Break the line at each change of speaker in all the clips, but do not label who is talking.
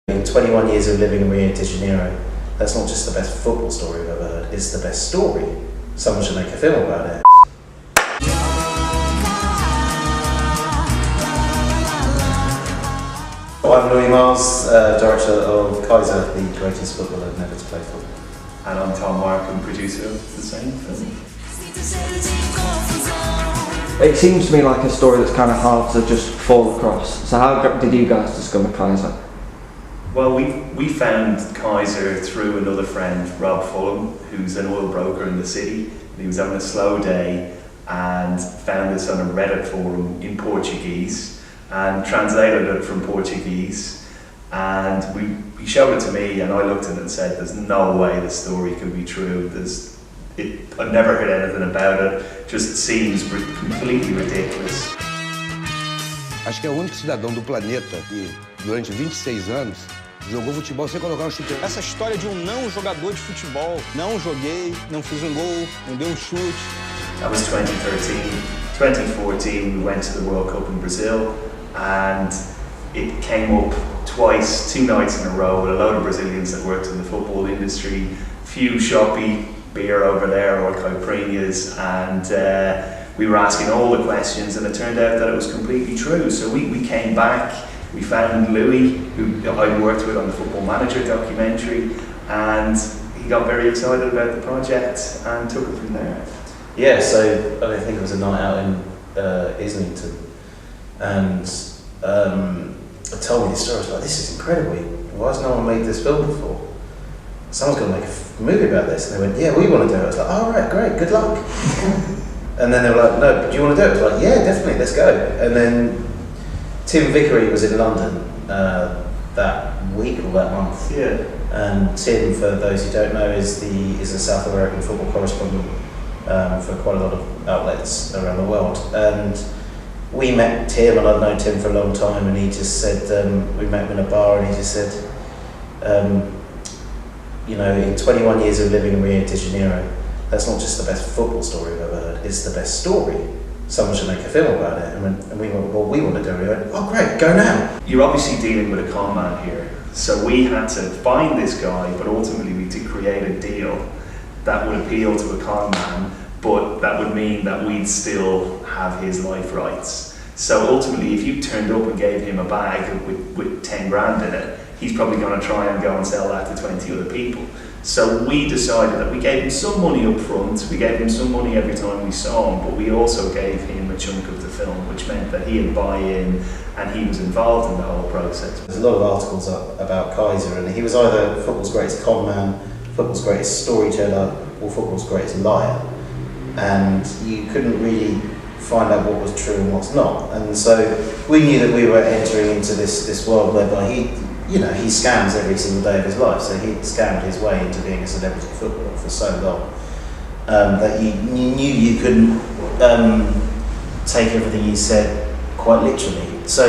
In 21 years of living in Rio de Janeiro, that's not just the best football story I've ever heard, it's the best story. Someone should make a film about it. I'm Louis Myles, director of Kaiser, the greatest footballer never to play football.
And I'm Tom Markham, producer of the same film.
It seems to me like a story that's kind of hard to just fall across. So how did you guys discover Kaiser?
Well, we found Kaiser through another friend, Rob Fulham, who's an oil broker in the city. And he was having a slow day and found us on a Reddit forum in Portuguese and translated it from Portuguese. And he showed it to me and I looked at it and said, there's no way the story could be true. I've never heard anything about it. Just seems completely ridiculous.
Acho que é o único cidadão do planeta que, durante 26 anos, jogou futebol sem colocar um chute.
Essa história de não jogador de futebol, não joguei, não fiz gol, não dei chute.
That was 2013. 2014 we went to the World Cup in Brazil and it came up twice, 2 nights in a row with a load of Brazilians that worked in the football industry, few shoppy beer over there or caipirinhas, and we were asking all the questions and it turned out that it was completely true. So we came back, we found Louis, who I worked with on the Football Manager documentary, and he got very excited about the project and took it from there.
Yeah, so I think it was a night out in Islington, and I told me the story. I was like, this is incredible. Why has no one made this film before? Someone's got to make a movie about this. And they went, yeah, we want to do it. I was like, oh, right, great, good luck. And then they were like, no, do you want to do it? I was like, yeah, definitely, let's go. And then Tim Vickery was in London that week or that month.
Yeah.
And Tim, for those who don't know, is a South American football correspondent for quite a lot of outlets around the world. And we met Tim, and I'd known Tim for a long time, and he just said, we met him in a bar, and he just said, you know, in 21 years of living in Rio de Janeiro, that's not just the best football story I've ever heard, it's the best story. Someone should make a film about it. And we went, well, we want to do it. We went, oh great, go now.
You're obviously dealing with a conman here. So we had to find this guy, but ultimately we had to create a deal that would appeal to a conman, but that would mean that we'd still have his life rights. So ultimately, if you turned up and gave him a bag with 10 grand in it, he's probably going to try and go and sell that to 20 other people. So we decided that we gave him some money up front, we gave him some money every time we saw him, but we also gave him a chunk of the film, which meant that he had buy-in and he was involved in the whole process.
There's a lot of articles about Kaiser, and he was either football's greatest conman, football's greatest storyteller, or football's greatest liar. And you couldn't really find out what was true and what's not. And so we knew that we were entering into this world whereby he scams every single day of his life. So he scammed his way into being a celebrity footballer for so long that you knew you couldn't take everything he said quite literally. So,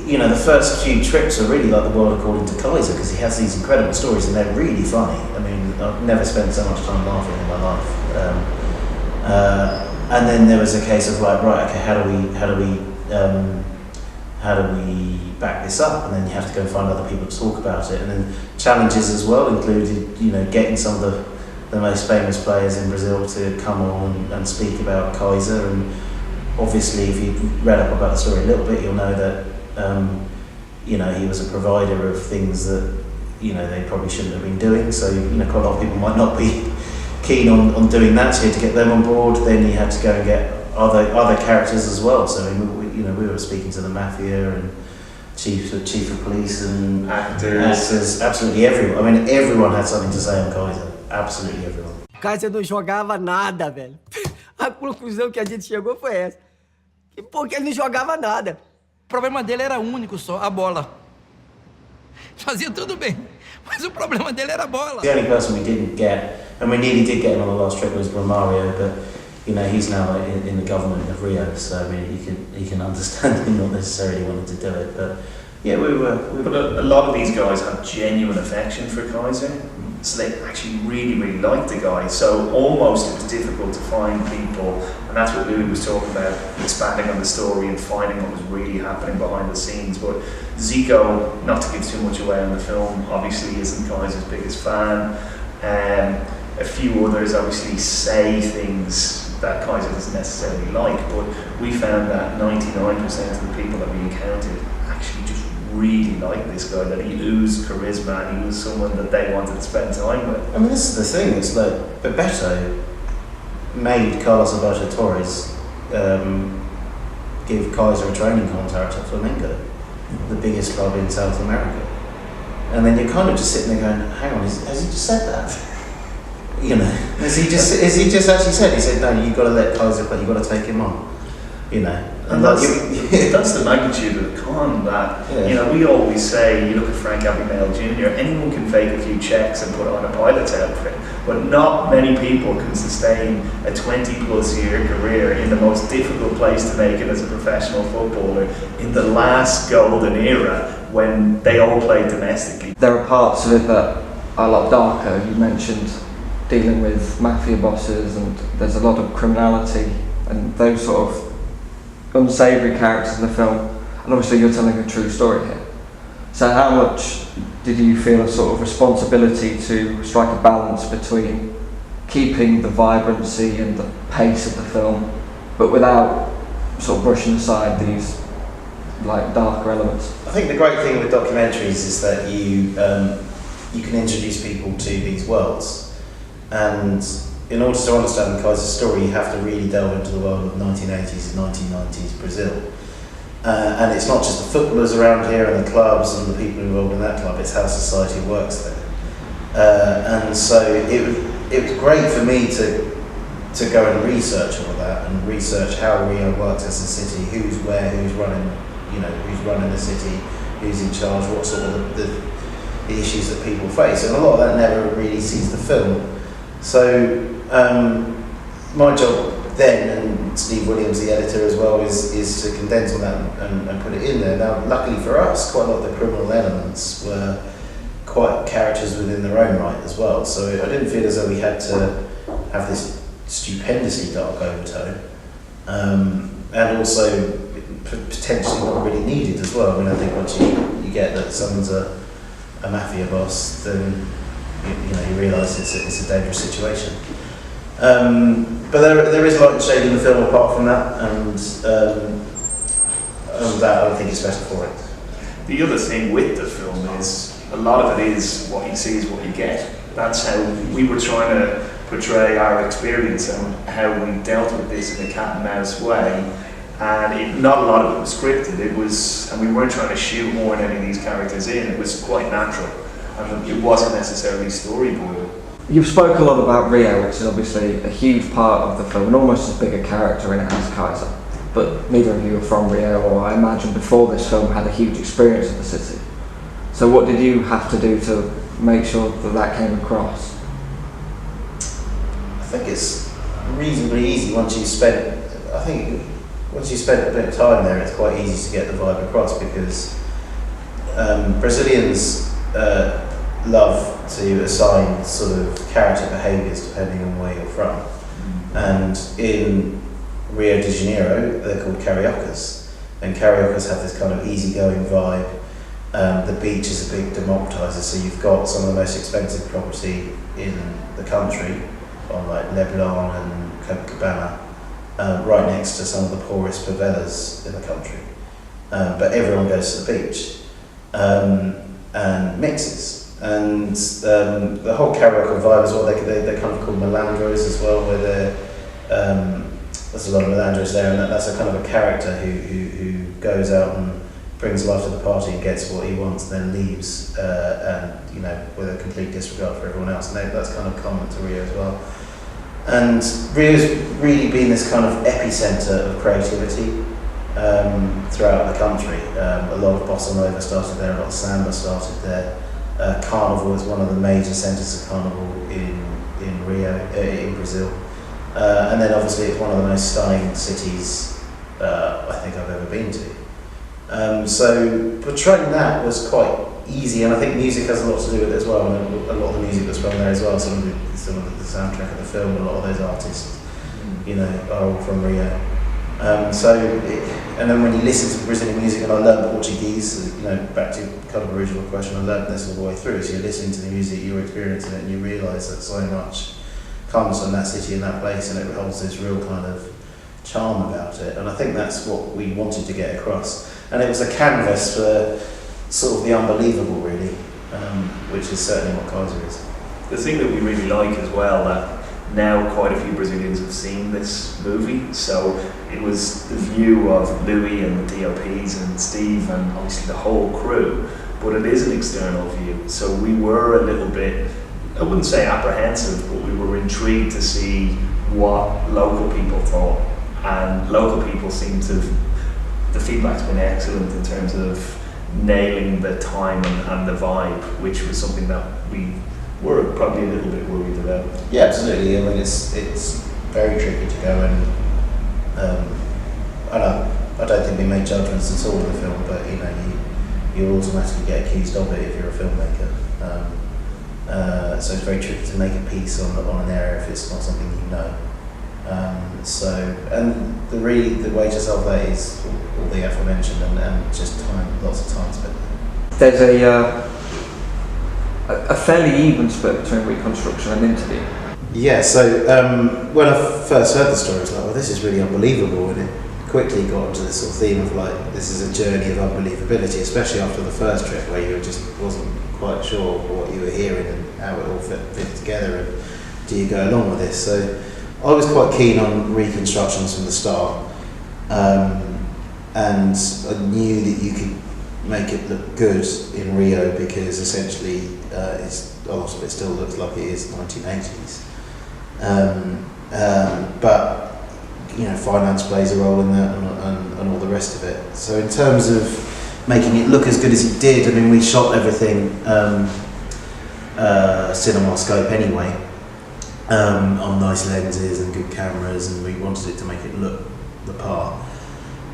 you know, the first few trips are really like the world according to Kaiser, because he has these incredible stories and they're really funny. I mean, I've never spent so much time laughing in my life. And then there was a case of like, right, okay, how do we back this up? And then you have to go and find other people to talk about it. And then challenges as well included, you know, getting some of the most famous players in Brazil to come on and speak about Kaiser. And obviously, if you've read up about the story a little bit, you'll know that you know, he was a provider of things that, you know, they probably shouldn't have been doing. So, you know, quite a lot of people might not be keen on doing that, so you had to get them on board. Then you had to go and get other characters as well. So I mean, we were speaking to the mafia and chief of police and actors, absolutely everyone. I mean, everyone had something to say on Kaiser. Absolutely everyone.
Kaiser não jogava nada, velho. A conclusão que a gente chegou foi essa. E porque ele não jogava nada.
O problema dele era único só, a bola. Fazia tudo bem, mas o problema dele era a bola.
The only person we didn't get, and we nearly did get him on the last trip, was Romario, but you know, he's now in the government of Rio, so I mean, he can understand him not necessarily wanting to do it, but yeah, we were.
But a lot of these guys have genuine affection for Kaiser. So they actually really liked the guy. So almost it was difficult to find people, and that's what Louis was talking about, expanding on the story and finding what was really happening behind the scenes. But Zico, not to give too much away on the film, obviously isn't Kaiser's biggest fan. A few others obviously say things that Kaiser doesn't necessarily like, but we found that 99% of the people that we encountered actually just really liked this guy, that he oozed charisma and he was someone that they wanted to spend time with.
I mean, this is the thing, it's like Bebeto made Carlos Alberto Torres give Kaiser a training contract at Flamengo, the biggest club in South America. And then you're kind of just sitting there going, hang on, has he just said that? You know, has he just actually said? He said, no, you've got to let Kaiser play, you've got to take him on. You know,
and that's the magnitude of the con that, you know, we always say, you look at Frank Abagnale Jr., anyone can fake a few checks and put on a pilot's outfit, but not many people can sustain a 20+ year career in the most difficult place to make it as a professional footballer in the last golden era when they all played domestically.
There are parts of it that are a lot darker. You mentioned dealing with mafia bosses, and there's a lot of criminality and those sort of unsavoury characters in the film, and obviously you're telling a true story here. So how much did you feel a sort of responsibility to strike a balance between keeping the vibrancy and the pace of the film, but without sort of brushing aside these like darker elements?
I think the great thing with documentaries is that you can introduce people to these worlds, and in order to understand Kaiser's story, you have to really delve into the world of 1980s and 1990s Brazil. And it's not just the footballers around here and the clubs and the people involved in that club, it's how society works there. And so it was great for me to go and research all of that, and research how Rio works as a city, who's where, who's running the city, who's in charge, what sort of the issues that people face. And a lot of that never really sees the film. So my job then, and Steve Williams, the editor as well, is to condense all that and put it in there. Now, luckily for us, quite a lot of the criminal elements were quite characters within their own right as well. So I didn't feel as though we had to have this stupendously dark overtone, and also potentially not really needed as well. I mean, I think once you get that someone's a mafia boss, then you realise it's a dangerous situation. But there is light and shade in the film apart from that, and that I think it's better for it.
The other thing with the film is a lot of it is what you see is what you get. That's how we were trying to portray our experience and how we dealt with this in a cat and mouse way. And not a lot of it was scripted. And we weren't trying to shoehorn any of these characters in. It was quite natural, and it wasn't necessarily storyboarded.
You've spoken a lot about Rio, which is obviously a huge part of the film and almost as big a character in it as Kaiser. But neither of you are from Rio, or I imagine before this film had a huge experience of the city. So what did you have to do to make sure that came across?
I think it's reasonably easy once you spend a bit of time there. It's quite easy to get the vibe across, because Brazilians love to assign sort of character behaviours depending on where you're from. And in Rio de Janeiro, they're called cariocas, and cariocas have this kind of easygoing vibe. The beach is a big democratiser, so you've got some of the most expensive property in the country, on like Leblon and Copacabana, right next to some of the poorest favelas in the country. But everyone goes to the beach and mixes. And the whole Carioca vibe as well, they're kind of called Malandros as well, where there's a lot of Malandros there, and that's a kind of a character who goes out and brings life to the party and gets what he wants, and then leaves, and with a complete disregard for everyone else. And that's kind of common to Rio as well. And Rio's really been this kind of epicenter of creativity throughout the country. A lot of bossa nova started there, a lot of samba started there. Carnival is one of the major centres of carnival in Rio, in Brazil. And then obviously it's one of the most stunning cities I think I've ever been to. So portraying that was quite easy, and I think music has a lot to do with it as well. And a lot of the music that's from there as well. Some of the soundtrack of the film, a lot of those artists, you know, are all from Rio. And then when you listen to Brazilian music, and I learned Portuguese, you know, back to kind of original question, I learned this all the way through. So you're listening to the music, you're experiencing it, and you realise that so much comes from that city and that place, and it holds this real kind of charm about it. And I think that's what we wanted to get across. And it was a canvas for sort of the unbelievable, really, which is certainly what Kaiser is.
The thing that we really like as well, that now quite a few Brazilians have seen this movie, so it was the view of Louis and the DOPs and Steve and obviously the whole crew, but it is an external view, so we were a little bit, I wouldn't say apprehensive, but we were intrigued to see what local people thought, and local people seem to, the feedback's been excellent in terms of nailing the time and the vibe, which was something that we were probably a little bit worried about.
Yeah, absolutely. I mean, it's very tricky to go and I don't think we make judgments at all of the film, but you know, you automatically get accused of it if you're a filmmaker. So it's very tricky to make a piece on an area if it's not something you know. And the way to solve that is all the aforementioned and just time, lots of time spent.
There's a fairly even split between reconstruction and interview.
Yeah, so when I first heard the story, I was like, well, this is really unbelievable, and it quickly got onto this sort of theme of like, this is a journey of unbelievability, especially after the first trip where you just wasn't quite sure what you were hearing and how it all fit together, and do you go along with this? So I was quite keen on reconstructions from the start, and I knew that you could make it look good in Rio because essentially a lot of it still looks like it is 1980s. But you know, finance plays a role in that, and all the rest of it. So in terms of making it look as good as it did, I mean, we shot everything cinema scope anyway, on nice lenses and good cameras, and we wanted it to make it look the part.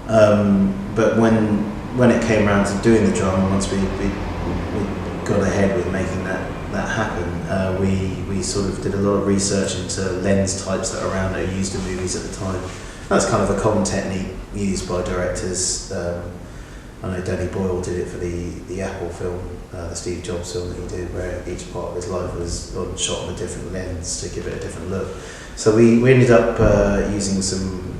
But when it came around to doing the drama, once we got ahead with making that happen, we sort of did a lot of research into lens types that are around that are used in movies at the time. That's kind of a common technique used by directors. I know Danny Boyle did it for the Apple film, the Steve Jobs film that he did, where each part of his life was shot on a different lens to give it a different look. So we ended up using some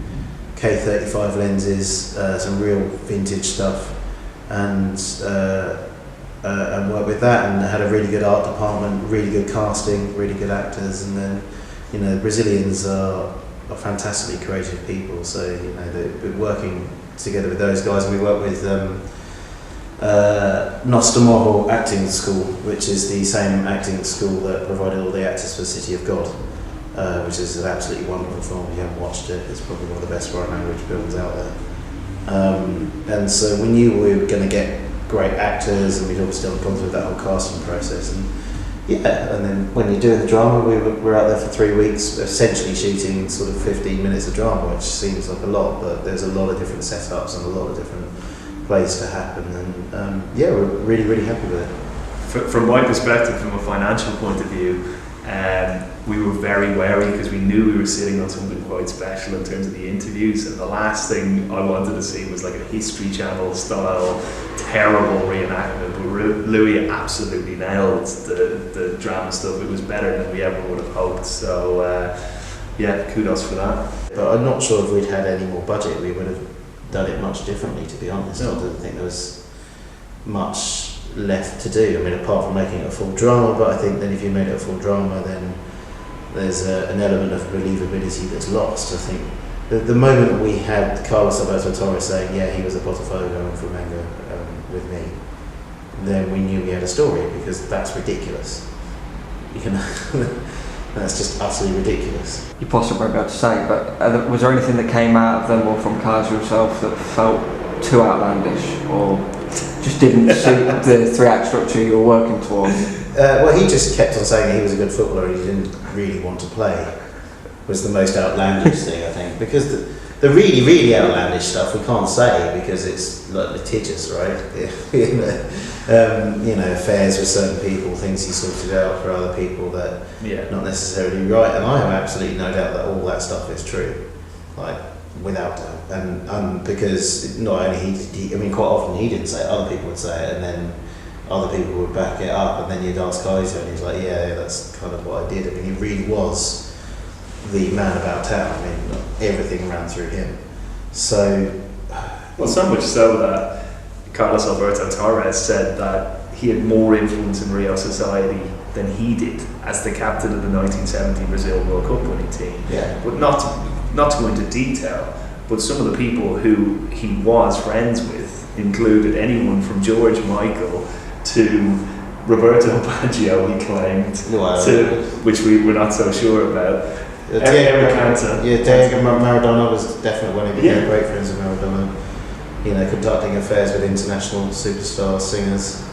K35 lenses, some real vintage stuff, and worked with that, and had a really good art department, really good casting, really good actors, and then, you know, Brazilians are fantastically creative people, so you know, they're working together with those guys. And we work with Nostamorro Acting School, which is the same acting school that provided all the actors for City of God, which is an absolutely wonderful film. If you haven't watched it, it's probably one of the best foreign language films out there. And so we knew we were going to get great actors, and we'd obviously gone through that whole casting process. And yeah, and then when you're doing the drama, we were out there for 3 weeks, essentially shooting sort of 15 minutes of drama, which seems like a lot, but there's a lot of different setups and a lot of different plays to happen. And yeah, we're really, really happy with it.
From my perspective, from a financial point of view, we were very wary because we knew we were sitting on something quite special in terms of the interviews, and the last thing I wanted to see was like a History Channel style terrible reenactment, but Louis absolutely nailed the drama stuff. It was better than we ever would have hoped, so yeah, kudos for that.
But I'm not sure if we'd had any more budget, we would have done it much differently, to be honest. No. I don't think there was much left to do. I mean, apart from making it a full drama, but I think then if you made it a full drama, then there's an element of believability that's lost. I think the moment that we had Carlos Kaiser saying, yeah, he was a Botafogo and Flamengo with me, then we knew we had a story, because that's ridiculous. You can that's just utterly ridiculous.
You possibly won't be able to say, but was there anything that came out of them or from Kaiser himself that felt too outlandish or just didn't suit the 3-act structure you were working towards?
Well, he just kept on saying he was a good footballer and he didn't really want to play, was the most outlandish thing, I think, because The really, really outlandish stuff we can't say because it's like litigious, right? Affairs with certain people, things he sorted out for other people that not necessarily right. And I have absolutely no doubt that all that stuff is true, like without doubt. And because not only he, quite often he didn't say it, other people would say it, and then other people would back it up, and then you'd ask Kaiser, and he's like, yeah, that's kind of what I did. He really was the man about town. Everything ran through him. So,
well, so much so that Carlos Alberto Torres said that he had more influence in Rio society than he did as the captain of the 1970 Brazil World Cup winning team.
Yeah.
But not to go into detail, but some of the people who he was friends with included anyone from George Michael to Roberto Baggio, he claimed, which we were not so sure about.
Diego Maradona was definitely one of the great friends of Maradona. Conducting affairs with international superstar singers.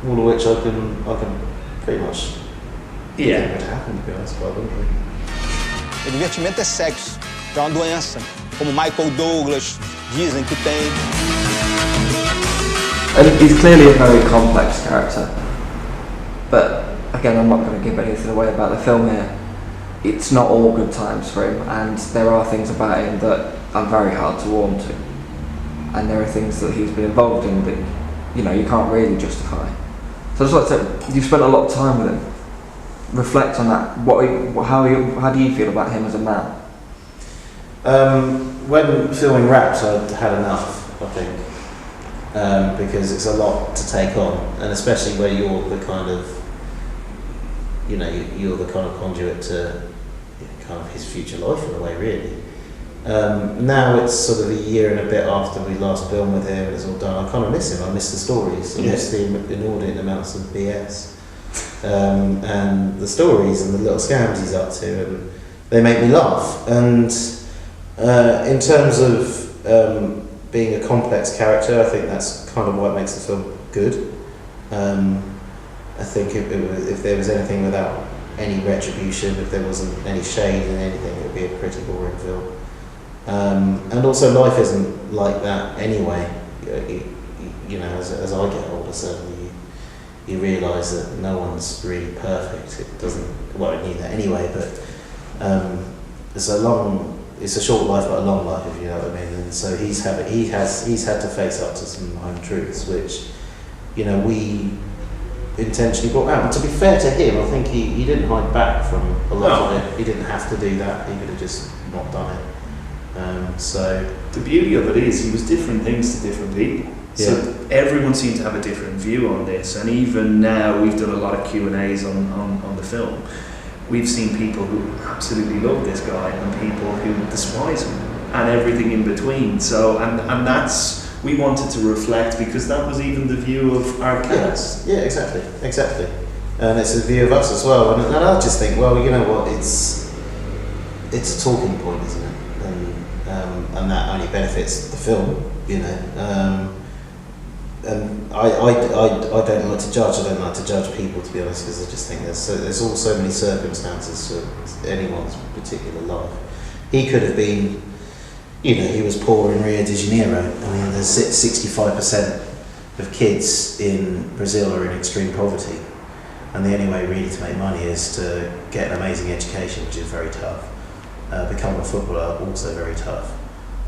All of which I can pretty much think would happen, to be honest, quite wouldn't.
O divertimento é sexo, é uma doença, como Michael Douglas dizem que tem.
And he's clearly a very complex character, but again, I'm not going to give anything away about the film here. It's not all good times for him, and there are things about him that are very hard to warm to, and there are things that he's been involved in that you can't really justify. So I just like to say, you've spent a lot of time with him. Reflect on that. How do you feel about him as a man?
When filming Raps, I had enough, I think, because it's a lot to take on, and especially where you're the kind of, you're the kind of conduit to kind of his future life in a way, really. Now it's sort of a year and a bit after we last filmed with him and it's all done. I kind of miss him. I miss the stories. I miss the inordinate amounts of BS. And the stories and the little scams he's up to, and they make me laugh. And in terms of being a complex character, I think that's kind of what makes the film good. I think if there was anything without any retribution, if there wasn't any shade in anything, it would be a pretty boring film. And also life isn't like that anyway. As I get older, certainly you realise that no one's really perfect. It doesn't. Well, I knew that anyway, but it's a short life but a long life, if you know what I mean. And so he's had to face up to some home truths, which we intentionally brought out. And to be fair to him, I think he didn't hide back from a lot of it. He didn't have to do that. He could have just not done it. So
the beauty of it is he was different things to different people. So everyone seemed to have a different view on this, and even now we've done a lot of Q&As on the film. We've seen people who absolutely love this guy and people who despise him and everything in between. So and that's, we wanted to reflect, because that was even the view of our kids.
Yeah, exactly. And it's a view of us as well. And I just think, well, you know what, it's a talking point, isn't it? And that only benefits the film, and I don't like to judge. I don't like to judge people, to be honest, because I just think there's all so many circumstances to anyone's particular life. He could have been, he was poor in Rio de Janeiro. I mean, there's 65% of kids in Brazil are in extreme poverty, and the only way really to make money is to get an amazing education, which is very tough. Become a footballer, also very tough.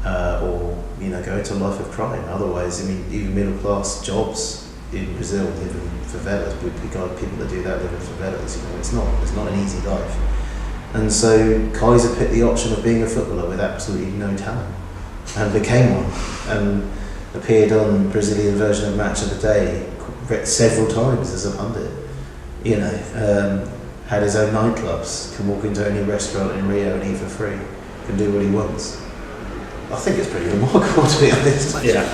Or go into a life of crime. Otherwise, even middle class jobs in Brazil, live in favelas. People that do that live in favelas. It's not an easy life. And so Kaiser picked the option of being a footballer with absolutely no talent, and became one, and appeared on Brazilian version of Match of the Day several times as a pundit. Had his own nightclubs, can walk into any restaurant in Rio and eat for free, can do what he wants. I think it's pretty remarkable, to be honest.
Yeah.